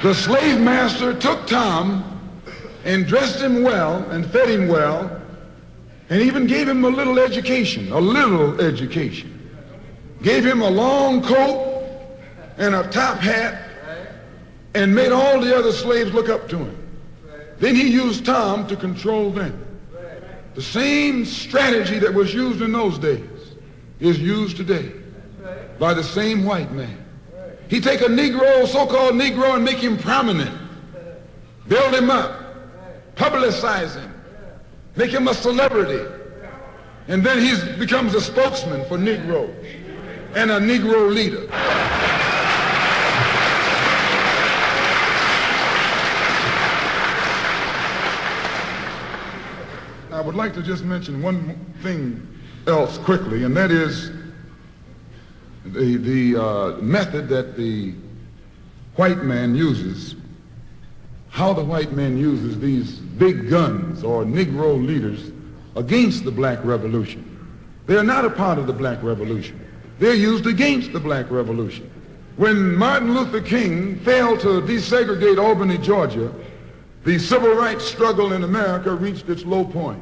The slave master took Tom and dressed him well and fed him well and even gave him a little education. Gave him a long coat and a top hat and made all the other slaves look up to him. Then he used Tom to control them. The same strategy that was used in those days is used today by the same white man. He take a Negro, so-called Negro, and make him prominent, build him up, publicize him, make him a celebrity, and then he becomes a spokesman for Negroes and a Negro leader. I would like to just mention one thing else quickly, and that is the method that the white man uses, how the white man uses these big guns or Negro leaders against the black revolution. They are not a part of the black revolution. They're used against the black revolution. When Martin Luther King failed to desegregate Albany, Georgia, the civil rights struggle in America reached its low point.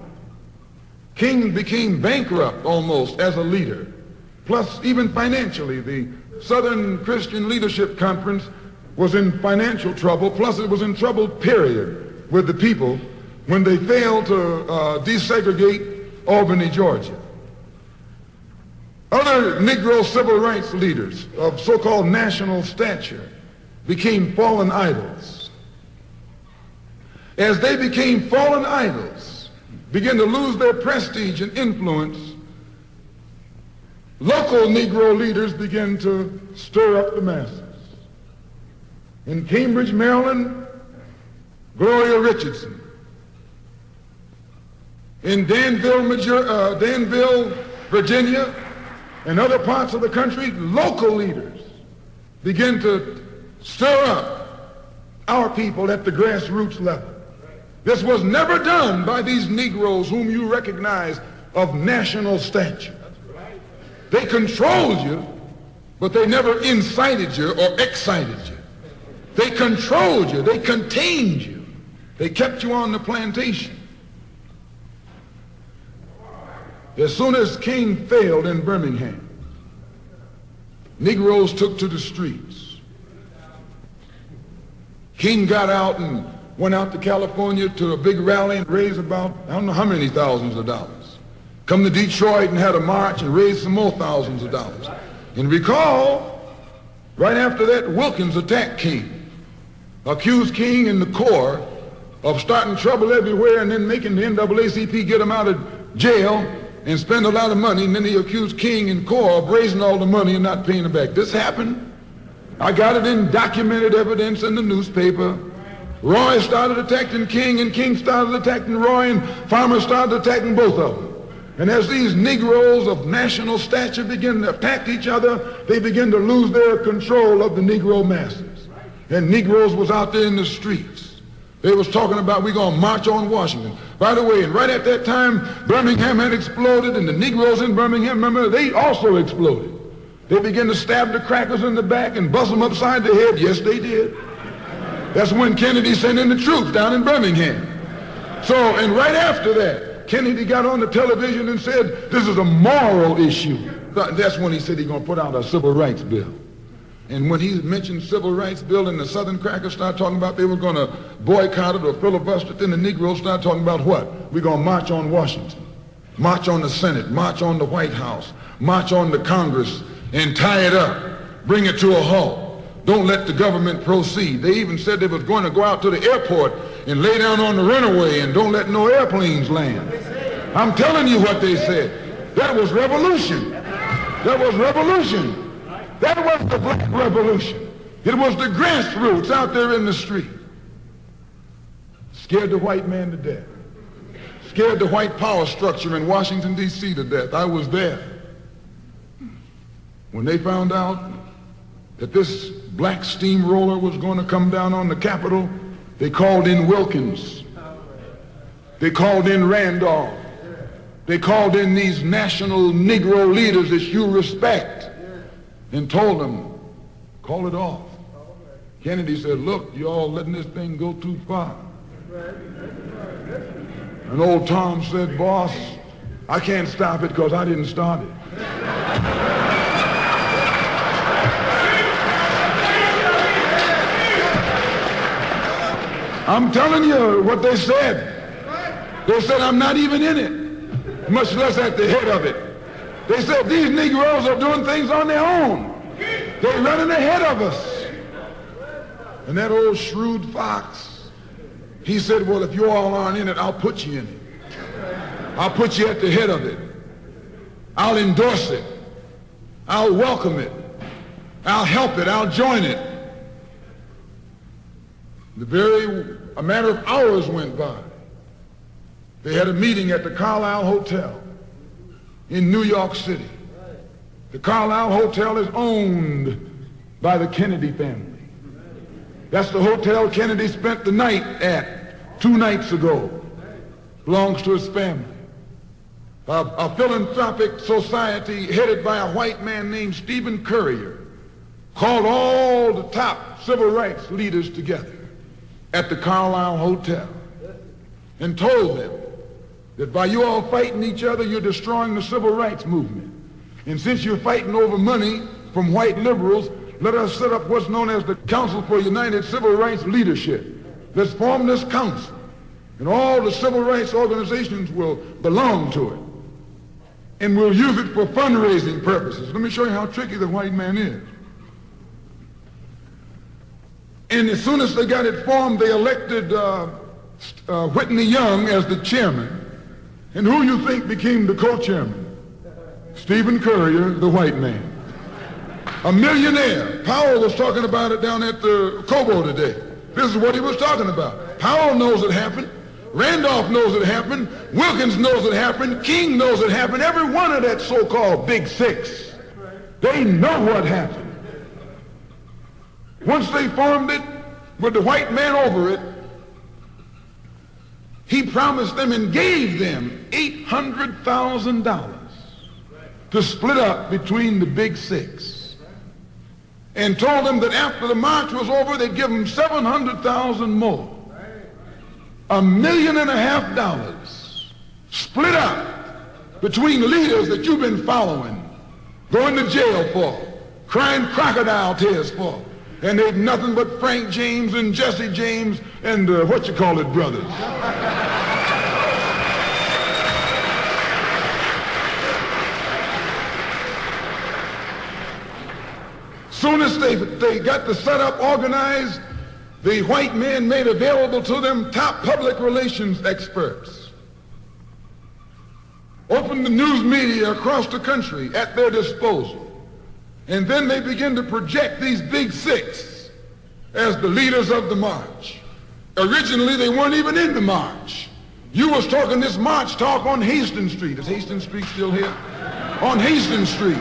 King became bankrupt almost as a leader. Plus, even financially, the Southern Christian Leadership Conference was in financial trouble. Plus, it was in trouble, period, with the people when they failed to desegregate Albany, Georgia. Other Negro civil rights leaders of so-called national stature became fallen idols. As they became fallen idols, began to lose their prestige and influence, local Negro leaders began to stir up the masses. In Cambridge, Maryland, Gloria Richardson. In Danville, Virginia, and other parts of the country, local leaders began to stir up our people at the grassroots level. This was never done by these Negroes whom you recognize of national stature. They controlled you, but they never incited you or excited you. They controlled you. They contained you. They kept you on the plantation. As soon as King failed in Birmingham, Negroes took to the streets. King got out and went out to California to a big rally and raised about, I don't know how many thousands of dollars. Come to Detroit and had a march and raised some more thousands of dollars. And recall, right after that, Wilkins attacked King, accused King and the Corps of starting trouble everywhere and then making the NAACP get him out of jail and spend a lot of money, and then he accused King and Corps of raising all the money and not paying it back. This happened. I got it in documented evidence in the newspaper. Roy started attacking King, and King started attacking Roy, and Farmer started attacking both of them. And as these Negroes of national stature begin to attack each other, they begin to lose their control of the Negro masses. And Negroes was out there in the streets. They was talking about, we're going to march on Washington. By the way, and right at that time, Birmingham had exploded, and the Negroes in Birmingham, remember, they also exploded. They began to stab the crackers in the back and bust them upside the head. Yes, they did. That's when Kennedy sent in the troops down in Birmingham. So, and right after that, Kennedy got on the television and said, this is a moral issue. That's when he said he's going to put out a civil rights bill. And when he mentioned civil rights bill and the Southern crackers started talking about they were going to boycott it or filibuster it, then the Negroes started talking about what? We're going to march on Washington, march on the Senate, march on the White House, march on the Congress, and tie it up, bring it to a halt. Don't let the government proceed. They even said they was going to go out to the airport and lay down on the runway and don't let no airplanes land. I'm telling you what they said. That was revolution. That was revolution. That was the black revolution. It was the grassroots out there in the street. Scared the white man to death. Scared the white power structure in Washington, D.C. to death. I was there. When they found out that this black steamroller was going to come down on the Capitol, they called in Wilkins. They called in Randolph. They called in these national Negro leaders that you respect and told them, call it off. Kennedy said, look, you all letting this thing go too far. And old Tom said, boss, I can't stop it because I didn't start it. I'm telling you what they said. They said, I'm not even in it, much less at the head of it. They said, these Negroes are doing things on their own. They're running ahead of us. And that old shrewd fox, he said, well, if you all aren't in it, I'll put you in it. I'll put you at the head of it. I'll endorse it. I'll welcome it. I'll help it. I'll join it. A matter of hours went by. They had a meeting at the Carlisle Hotel in New York City. The Carlisle Hotel is owned by the Kennedy family. That's the hotel Kennedy spent the night at 2 nights ago. Belongs to his family. A philanthropic society headed by a white man named Stephen Currier called all the top civil rights leaders together at the Carlisle Hotel and told them that by you all fighting each other, you're destroying the civil rights movement. And since you're fighting over money from white liberals, let us set up what's known as the Council for United Civil Rights Leadership. Let's form this council, and all the civil rights organizations will belong to it. And we'll use it for fundraising purposes. Let me show you how tricky the white man is. And as soon as they got it formed, they elected Whitney Young as the chairman. And who you think became the co-chairman? Stephen Currier, the white man. A millionaire. Powell was talking about it down at the Cobo today. This is what he was talking about. Powell knows it happened. Randolph knows it happened. Wilkins knows it happened. King knows it happened. Every one of that so-called Big Six. They know what happened. Once they formed it, with the white man over it, he promised them and gave them $800,000 to split up between the Big Six, and told them that after the march was over, they'd give them $700,000 more. $1.5 million split up between leaders that you've been following, going to jail for, crying crocodile tears for, and they've nothing but Frank James and Jesse James and brothers. Soon as they got the setup organized, the white men made available to them top public relations experts, opened the news media across the country at their disposal, and then they began to project these Big Six as the leaders of the march. Originally, they weren't even in the march. You was talking this march talk on Hastings Street. Is Hastings Street still here? On Hastings Street.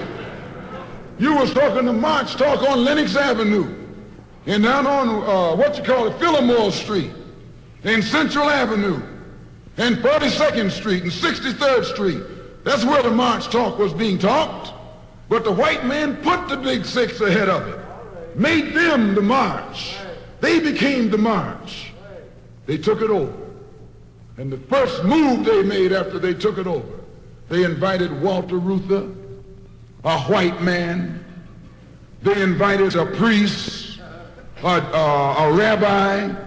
You was talking the march talk on Lenox Avenue, and down on Fillmore Street, and Central Avenue, and 42nd Street, and 63rd Street. That's where the march talk was being talked. But the white man put the Big Six ahead of it, made them the march. They became the march. They took it over. And the first move they made after they took it over, they invited Walter Reuther, a white man. They invited a priest, a rabbi, and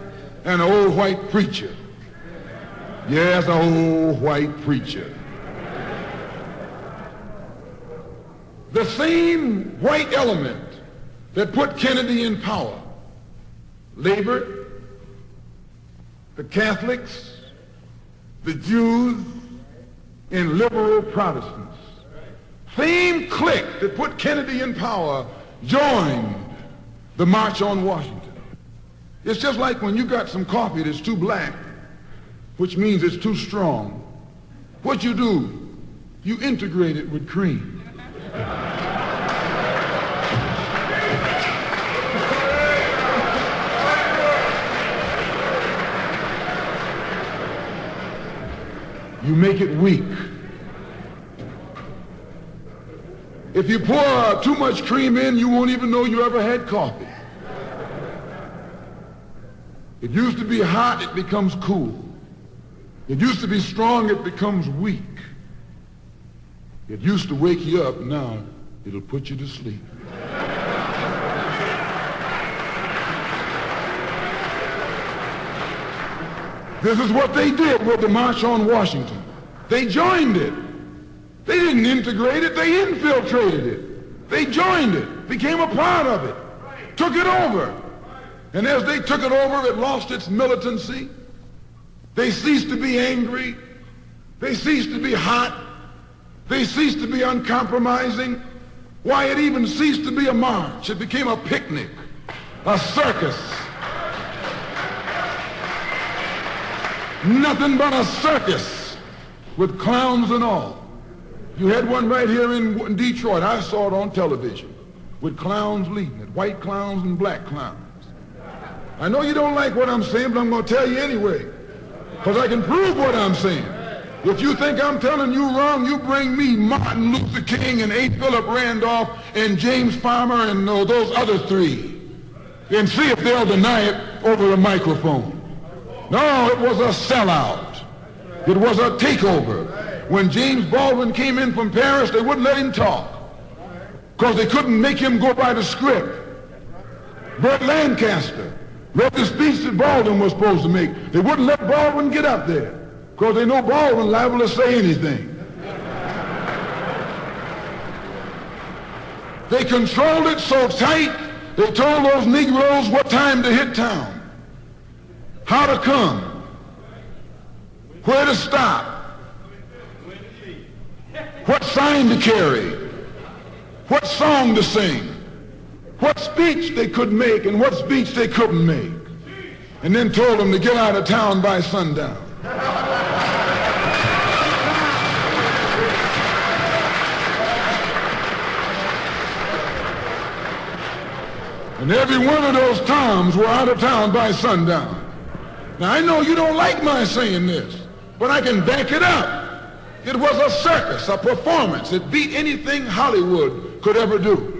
an old white preacher. Yes, an old white preacher. The same white element that put Kennedy in power, labor, the Catholics, the Jews, and liberal Protestants. Same clique that put Kennedy in power joined the March on Washington. It's just like when you got some coffee that's too black, which means it's too strong. What you do, you integrate it with cream. You make it weak. If you pour too much cream in, you won't even know you ever had coffee. It used to be hot, it becomes cool. It used to be strong, it becomes weak. It used to wake you up, now it'll put you to sleep. This is what they did with the March on Washington. They joined it. They didn't integrate it, they infiltrated it. They joined it, became a part of it, took it over. And as they took it over, it lost its militancy. They ceased to be angry. They ceased to be hot. They ceased to be uncompromising. Why, it even ceased to be a march. It became a picnic, a circus. Nothing but a circus with clowns and all. You had one right here in Detroit. I saw it on television with clowns leading it, white clowns and black clowns. I know you don't like what I'm saying, but I'm going to tell you anyway, because I can prove what I'm saying. If you think I'm telling you wrong, you bring me Martin Luther King and A. Philip Randolph and James Farmer and those other three, and see if they'll deny it over a microphone. No, it was a sellout. It was a takeover. When James Baldwin came in from Paris, they wouldn't let him talk because they couldn't make him go by the script. Burt Lancaster read the speech that Baldwin was supposed to make. They wouldn't let Baldwin get up there because they know Baldwin liable to say anything. They controlled it so tight, they told those Negroes what time to hit town, how to come, where to stop, what sign to carry, what song to sing, what speech they could make and what speech they couldn't make, and then told them to get out of town by sundown. And every one of those Toms were out of town by sundown. Now, I know you don't like my saying this, but I can back it up. It was a circus, a performance. It beat anything Hollywood could ever do.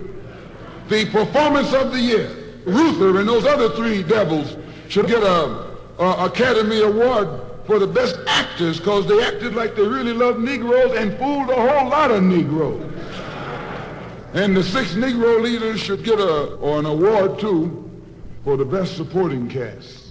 The performance of the year. Ruther and those other three devils should get a Academy Award for the best actors because they acted like they really loved Negroes and fooled a whole lot of Negroes. And the 6 Negro leaders should get an award, too, for the best supporting cast.